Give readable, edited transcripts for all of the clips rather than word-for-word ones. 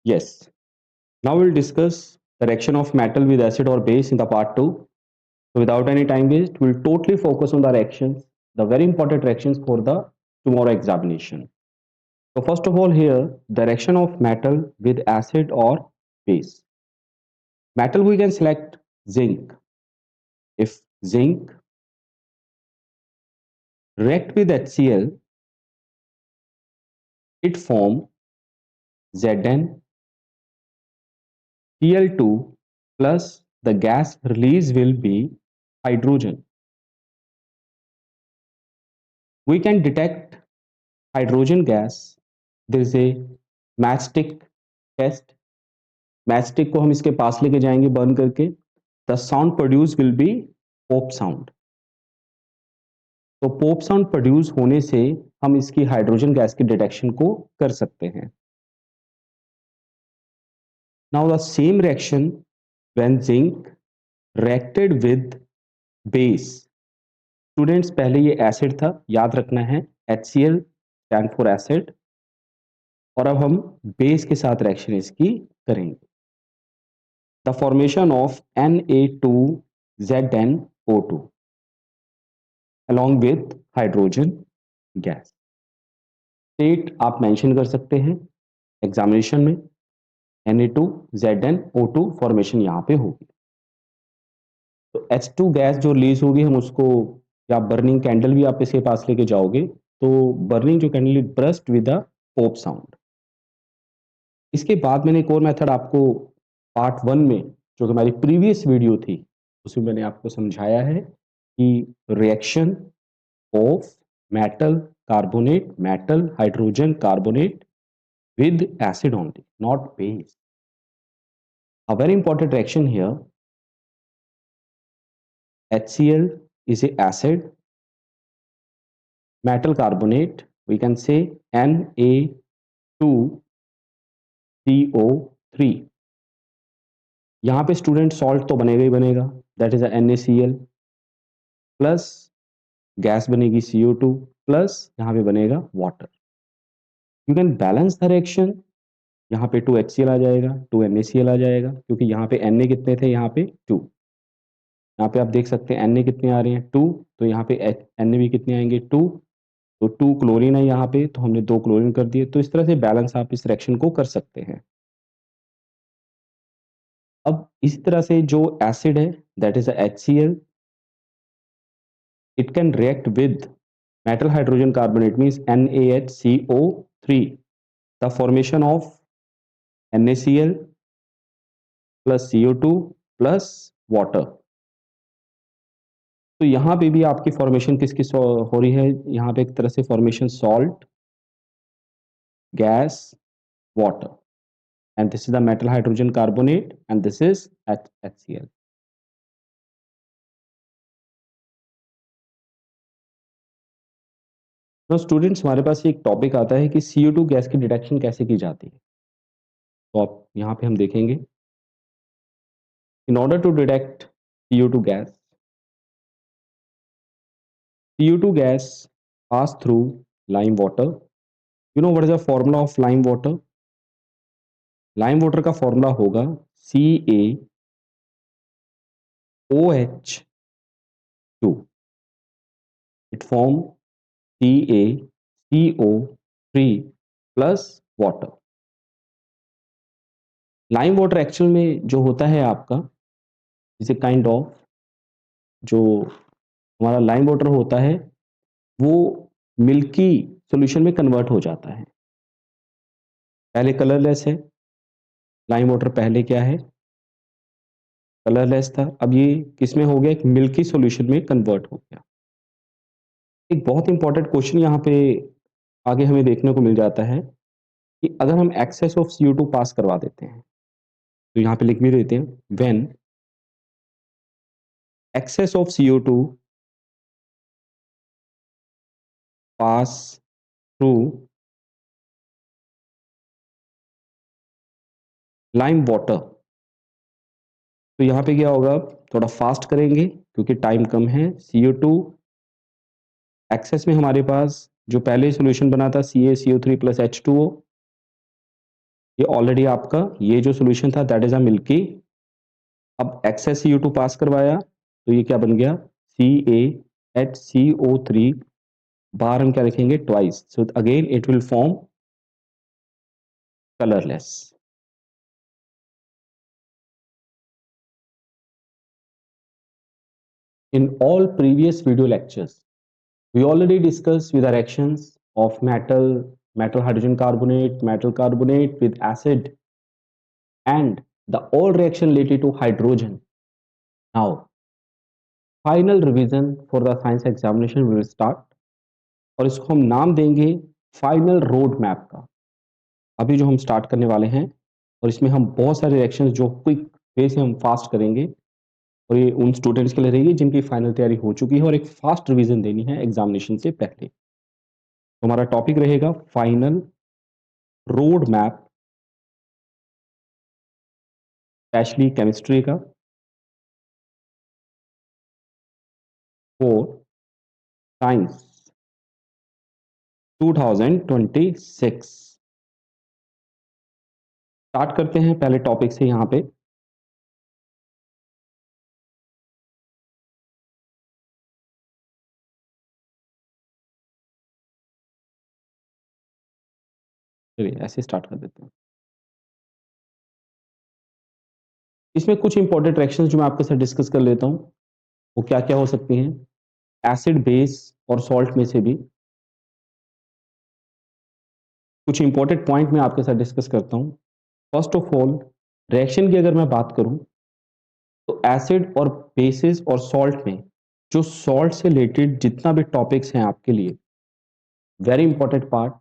Yes. Now we'll discuss the reaction of metal with acid or base in the part 2. So without any time waste, we'll totally focus on the reactions, the very important reactions for the tomorrow examination. So first of all here, the reaction of metal with acid or base. Metal we can select zinc. If zinc react with HCl, it form Zn Cl2 plus the gas release will be hydrogen. We can detect hydrogen gas. There is a matchstick test. Matchstick को हम इसके पास लेके जाएंगे burn करके. The sound produce will be pope sound. तो pope sound produce होने से हम इसकी हाइड्रोजन गैस की डिटेक्शन को कर सकते हैं. Now the same reaction when zinc reacted with base. Students पहले ये एसिड था, याद रखना है, HCl स्टैंड फॉर एसिड, और अब हम बेस के साथ रिएक्शन इसकी करेंगे. The formation of Na2ZnO2 along with hydrogen gas. State आप मेंशन कर सकते हैं एग्जामिनेशन में. Na2ZnO2 फॉर्मेशन यहाँ पे होगी. तो H2 गैस जो रिलीज होगी हम उसको, या बर्निंग कैंडल भी आप इसके पास लेके जाओगे तो बर्निंग जो candle burst with a pope sound. इसके बाद मैंने एक और मेथड आपको पार्ट 1 में, जो कि हमारी प्रीवियस वीडियो थी, उसमें मैंने आपको समझाया है कि reaction of metal carbonate, metal hydrogen carbonate with acid only, not base. A very important reaction here. HCl is a acid. Metal carbonate, we can say Na2CO3. यहाँ पे स्टूडेंट सॉल्ट तो बनेगा ही बनेगा, that is NaCl plus gas बनेगी CO2 plus यहाँ पे बनेगा water. You can balance the reaction. यहाँ पे 2HCl आ जाएगा, 2NaCl आ जाएगा, क्योंकि यहाँ पे Na कितने थे, यहाँ पे 2. यहाँ पे आप देख सकते हैं Na कितने आ रहे हैं 2, तो यहाँ पे Na भी कितने आएंगे 2. तो 2 क्लोरीन है यहाँ पे, तो हमने 2 क्लोरीन कर दिए. तो इस तरह से बैलेंस आप इस रिएक्शन को कर सकते हैं. अब इस तरह से जो एसिड है that is HCl, it can react with metal hydrogen carbonate means NaHCO3. The formation of NaCl plus CO2 plus water. तो यहाँ पे भी आपकी फॉर्मेशन किसकी हो रही है, यहाँ पे एक तरह से formation salt, gas, water, and this is the metal hydrogen carbonate and this is HCl. तो स्टूडेंट्स हमारे पास एक टॉपिक आता है कि CO2 गैस की डिटेक्शन कैसे की जाती है. तो आप यहाँ पे हम देखेंगे, in order to detect CO2 gas, CO2 gas pass through lime water. You know what is the formula of lime water? Lime water का formula होगा CaOH2. It form CaCO3 plus water. Lime water actual में जो होता है आपका, is a kind of, जो हमारा lime water होता है वो मिल्की सॉल्यूशन में कन्वर्ट हो जाता है. पहले कलरलेस है लाइम वाटर, पहले क्या है, कलरलेस था. अब ये किसमें हो गया, एक मिल्की सॉल्यूशन में कन्वर्ट हो गया. एक बहुत इंपॉर्टेंट क्वेश्चन यहाँ पे आगे हमें देखने को मिल जाता है कि अगर हम एक्सेस ऑफ CO2 पास करवा देते हैं, तो यहाँ पे लिख भी देते हैं, when excess of CO2 pass through lime water. तो यहाँ पे क्या होगा, थोड़ा फास्ट करेंगे क्योंकि टाइम कम है. CO2 एक्सेस में हमारे पास जो पहले सॉल्यूशन बना था CaCO3 प्लस H2O, ये ऑलरेडी आपका ये जो सॉल्यूशन था दैट इज अ मिल्की। अब एक्सेस CO2 पास करवाया तो ये क्या बन गया CaHCO3 बाहर हम क्या लिखेंगे twice, so again it will form colourless. In all previous video lectures, we already discussed with the reactions of metal hydrogen carbonate, metal carbonate with acid, and the all reaction related to hydrogen. Now, final revision for the science examination will start, और इसको हम नाम देंगे final road map का। अभी जो हम start करने वाले हैं और इसमें हम बहुत सारे रिएक्शंस जो क्विक वे से हम फास्ट करेंगे, और ये उन स्टूडेंट्स के लिए रहेगी जिनकी फाइनल तैयारी हो चुकी है और एक फास्ट रिवीजन देनी है एग्जामिनेशन से पहले। तो हमारा टॉपिक रहेगा final road map, specially chemistry का, फॉर साइंस 2026। स्टार्ट करते हैं पहले टॉपिक से यहाँ पे। चलिए ऐसे स्टार्ट कर देते हैं। इसमें कुछ इंपॉर्टेंट रिएक्शंस जो मैं आपके साथ डिस्कस कर लेता हूँ, वो क्या क्या हो सकती हैं एसिड बेस और सॉल्ट में से भी। कुछ इंपॉर्टेंट पॉइंट मैं आपके साथ डिस्कस करता हूँ। फर्स्ट ऑफ ऑल, रिएक्शन की अगर मैं बात करूं तो एसिड और बेसिस और सॉल्ट में जो सॉल्ट से रिलेटेड जितना भी टॉपिक्स हैं आपके लिए वेरी इंपॉर्टेंट पार्ट,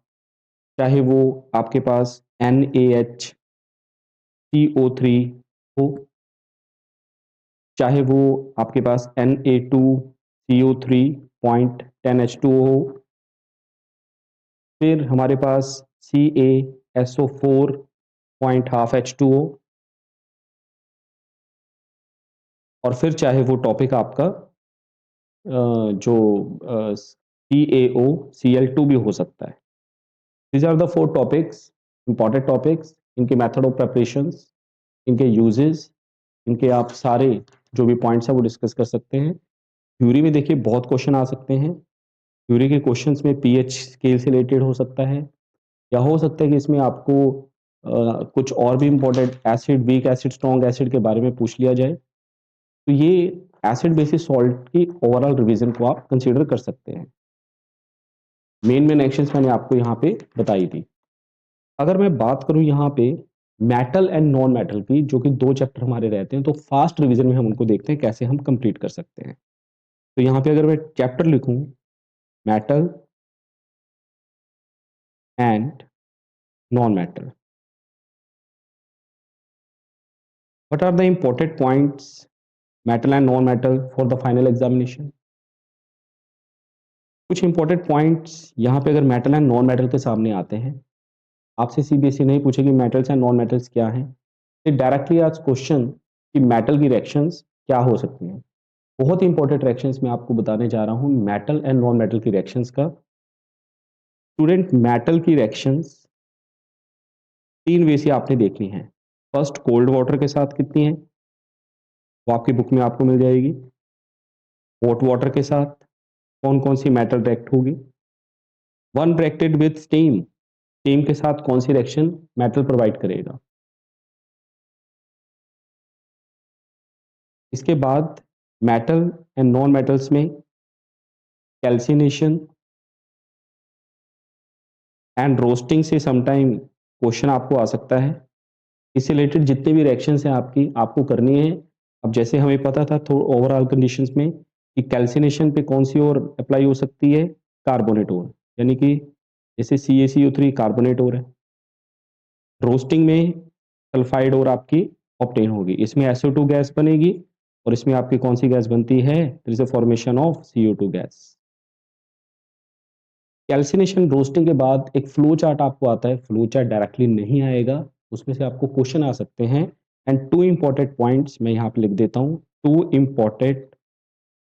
चाहे वो आपके पास NaHCO3 हो, चाहे वो आपके पास Na2CO3.10H2O हो, फिर हमारे पास CaSO4.12H2O, और फिर चाहे वो टॉपिक आपका जो CaOCl2 भी हो सकता है। These are the four topics, important topics, इनके मेथड ऑफ प्रेपरेशन, इनके यूजेस, इनके आप सारे जो भी पॉइंट्स है वो डिस्कस कर सकते हैं। थ्योरी में देखिए बहुत क्वेश्चन आ सकते हैं। थ्योरी के क्वेश्चंस में पीएच स्केल से रिलेटेड हो सकता है, या हो सकता है कि इसमें आपको कुछ और भी important acid, weak acid, strong acid के बारे में पूछ लिया जाए। तो ये एसिड बेसिस सॉल्ट की ओवरऑल रिवीजन को आप कंसीडर कर सकते हैं। मेन एक्शंस मैंने आपको यहाँ पे बताई थी। अगर मैं बात करूं यहाँ पे मेटल एंड नॉन मेटल की, जो कि 2 चैप्टर हमारे रहते हैं, तो फास्ट रिवीजन में हम उनको देखते हैं कैसे हम कंप्लीट कर सकते हैं। तो यहाँ पे अगर मैं चैप्टर लिखूं metal and non metal, what are the important points metal and non metal for the final examination. कुछ इंपॉर्टेंट पॉइंट्स यहाँ पे अगर मेटल एंड नॉन मेटल के सामने आते हैं, आपसे CBSE नहीं पूछेगी मेटल्स एंड नॉन मेटल्स क्या हैं, तो डायरेक्टली आज क्वेश्चन कि मेटल की रिएक्शंस क्या हो सकती हैं। बहुत ही इंपॉर्टेंट रिएक्शंस मैं आपको बताने जा रहा हूं मेटल एंड नॉन मेटल की रिएक्शंस का। स्टूडेंट, मेटल की रिएक्शंस 3 वे से आपने देखनी है। फर्स्ट, कोल्ड वाटर के साथ कितनी है वो आपकी बुक में आपको मिल जाएगी। हॉट वाटर के साथ कौन कौन सी मेटल रिएक्ट होगी। One reacted with steam, steam के साथ कौन सी रिएक्शन मेटल प्रोवाइड करेगा। इसके बाद मेटल एंड नॉन मेटल्स में कैल्सिनेशन एंड रोस्टिंग से समटाइम क्वेश्चन आपको आ सकता है। इससे रिलेटेड जितने भी रिएक्शंस हैं आपकी आपको करनी है। अब जैसे हमें पता था तो ओवरऑल कंडीशंस में कि कैल्सिनेशन पे कौन सी और अप्लाई हो सकती है, कार्बोनेट और, यानी कि जैसे CaCO3 कार्बोनेट और है। रोस्टिंग में सल्फाइड और आपकी ऑब्टेन होगी, इसमें SO2 गैस बनेगी, और इसमें आपकी कौन सी गैस बनती है, there is a formation of CO2 gas. Calcination roasting के बाद एक फ्लो चार्ट आपको आता है, फ्लो चार्ट डायरेक्टली नहीं आएगा, उसमें से आपको क्वेश्चन आ सकते हैं। एंड 2 इंपॉर्टेंट पॉइंट्स मैं यहाँ पे लिख देता हूँ, 2 इंपॉर्टेंट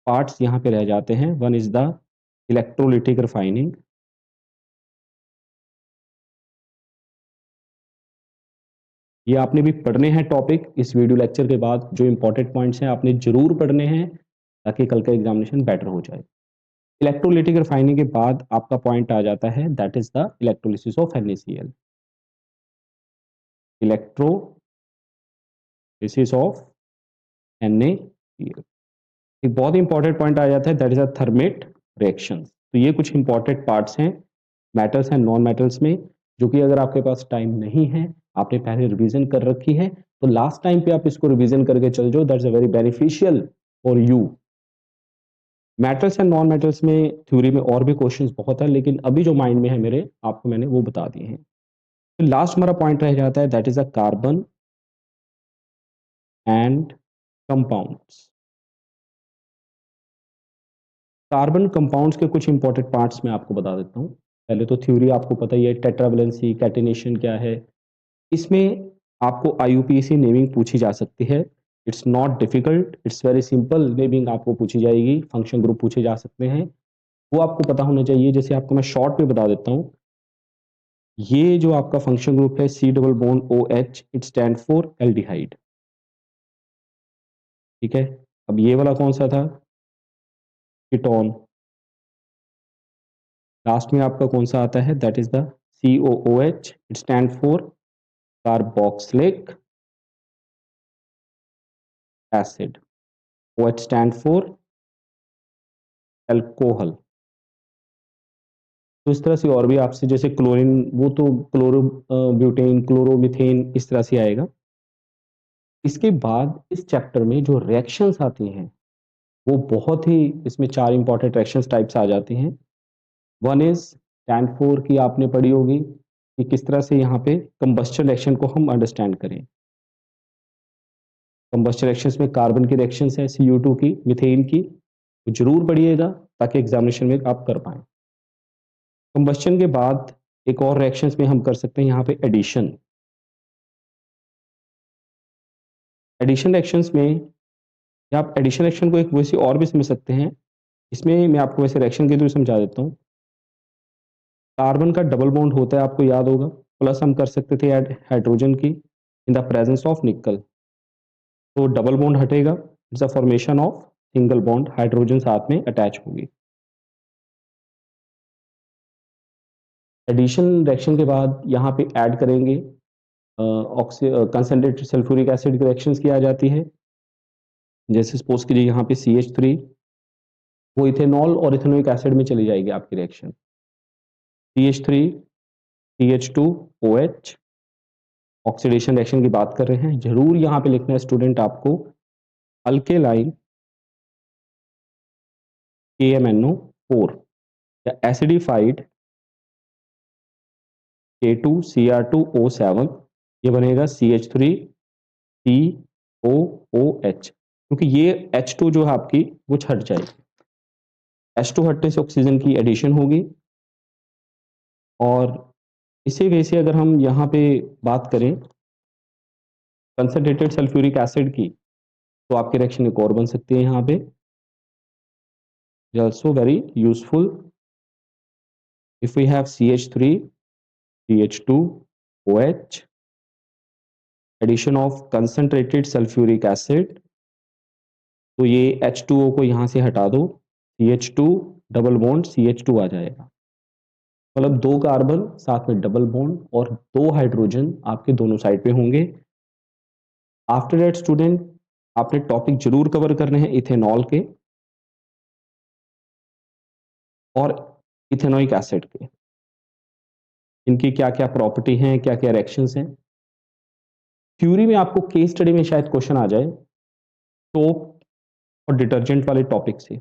पार्ट्स यहाँ पे रह जाते हैं। One is the electrolytic refining, ये आपने भी पढ़ने हैं टॉपिक इस वीडियो लेक्चर के बाद, जो इंपॉर्टेंट पॉइंट्स हैं आपने जरूर पढ़ने हैं ताकि कल का एग्जामिनेशन बेटर हो जाए। इलेक्ट्रोलाइटिक रिफाइनिंग के बाद आपका पॉइंट आ जाता है that is the electrolysis of NaCl। Electrolysis of NaCl, एक बहुत इंपॉर्टेंट पॉइंट आ जाता है that is a thermite reaction. तो ये कुछ इंपॉर्टेंट पार्ट्स हैं मेटल्स एंड नॉन मेटल्स में, जो कि अगर आपके पास टाइम नहीं है, आपने पहले रिवीजन कर रखी है, तो लास्ट टाइम पे आप इसको रिवीजन करके चल जाओ, that's a very beneficial for you. Metals and non metals में थ्योरी में और भी क्वेश्चंस बहुत है, लेकिन अभी जो माइंड में है मेरे, आपको मैंने वो बता दिए हैं। तो लास्ट हमारा पॉइंट रह जाता है that is a carbon and compounds. Carbon compounds के कुछ इंपॉर्टेंट पार्ट्स मैं आपको बता देता हूँ। पहले तो थ्योरी आपको पता ही है, टेट्रावैलेंसी, कैटिनेशन क्या है। इसमें आपको IUPAC नेमिंग पूछी जा सकती है। It's not difficult, it's very simple. Naming आपको पूछी जाएगी, फंक्शन ग्रुप पूछे जा सकते हैं, वो आपको पता होना चाहिए। जैसे आपको मैं शॉर्ट में बता देता हूँ, ये जो आपका फंक्शन ग्रुप है C double bond OH, it stand for aldehyde. ठीक है, अब ये वाला कौन सा था, कीटोन। लास्ट में आपका कौन सा आता है, that is the COOH, it stand for carboxylic acid. OH stand for alcohol. तो इस तरह से और भी आपसे, जैसे क्लोरीन, वो तो क्लोरो ब्यूटेन, क्लोरोमीथेन, इस तरह से आएगा। इसके बाद इस चैप्टर में जो रिएक्शंस आती हैं वो बहुत ही, इसमें 4 इंपॉर्टेंट रिएक्शंस टाइप्स आ जाती हैं। वन इज स्टैंड की आपने पढ़ी होगी कि किस तरह से यहाँ पे कंबस्चन रिएक्शन को हम अंडरस्टैंड करें। कंबस्चन रिएक्शंस में कार्बन की रिएक्शंस है, CO2 की, मीथेन की, तो जरूर पढ़िएगा ताकि एग्जामिनेशन में आप कर पाएं। कंबस्चन के बाद एक और रिएक्शंस में हम कर सकते हैं यहाँ पे एडिशन। एडिशन रिएक्शंस में, या आप एडिशन रिएक्शन को एक वैसे और भी समझ सकते हैं। इसमें मैं आपको वैसे रिएक्शन के थ्रू समझा देता हूँ। कार्बन का डबल बॉन्ड होता है, आपको याद होगा, प्लस हम कर सकते थे ऐड हाइड्रोजन की इन द प्रेजेंस ऑफ निकल, तो डबल बॉन्ड हटेगा, it's a formation of single bond, hydrogen साथ में अटैच होगी। एडिशन रिएक्शन के बाद यहाँ पे ऐड करेंगे कंसनट्रेटेड सल्फ्यूरिक एसिड की रिएक्शंस की आ जाती है। जैसे सपोज कीजिए यहाँ पे CH3, वो इथेनॉल और इथेनोइक एसिड में चली जाएगी आपकी reaction. CH3 CH2OH, oxidation reaction की बात कर रहे हैं, जरूर यहाँ पे लिखना है स्टूडेंट आपको अल्केलाइन KMNO4 या एसिडिफाइड K2Cr2O7, ये बनेगा CH3COOH, क्योंकि ये H2 जो है आपकी वो छट जाएगी। H2 हटने से ऑक्सीजन की एडिशन होगी। और इसी वजह से अगर हम यहाँ पे बात करें कंसनट्रेटेड सल्फ्यूरिक एसिड की, तो आपकी रिएक्शन एक और बन सकती है यहाँ पे, also very useful. If we have CH3 CH2OH, addition of concentrated sulphuric acid, तो ये H2O को यहाँ से हटा दो, CH2 डबल बॉन्ड CH2 आ जाएगा, मतलब 2 कार्बन साथ में डबल बॉन्ड और 2 हाइड्रोजन आपके दोनों साइड पे होंगे। आफ्टर दैट स्टूडेंट, आपने टॉपिक जरूर कवर करने हैं इथेनॉल के और इथेनोइक एसिड के, इनकी क्या क्या प्रॉपर्टी हैं, क्या क्या रिएक्शंस हैं। थ्योरी में आपको केस स्टडी में शायद क्वेश्चन आ जाए सोप और डिटर्जेंट वाले टॉपिक से,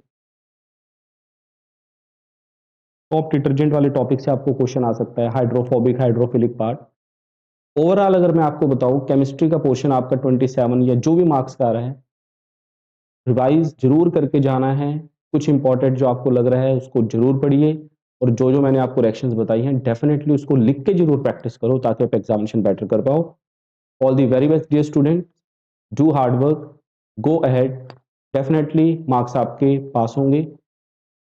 सोप डिटर्जेंट वाले टॉपिक से आपको क्वेश्चन आ सकता है, हाइड्रोफोबिक हाइड्रोफिलिक पार्ट। ओवरऑल अगर मैं आपको बताऊं, केमिस्ट्री का पोर्शन आपका 27 या जो भी मार्क्स का आ रहा है, रिवाइज जरूर करके जाना है। कुछ इंपॉर्टेंट जो आपको लग रहा है उसको जरूर पढ़िए, और जो जो मैंने आपको रिएक्शंस बताई हैं डेफिनेटली उसको लिख के जरूर प्रैक्टिस करो ताकि आप एग्जामिनेशन बेटर कर पाओ। All the very best dear student, do hard work, go ahead, definitely marks आपके पास होंगे।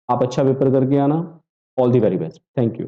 आप अच्छा पेपर करके आना। All the very best, thank you.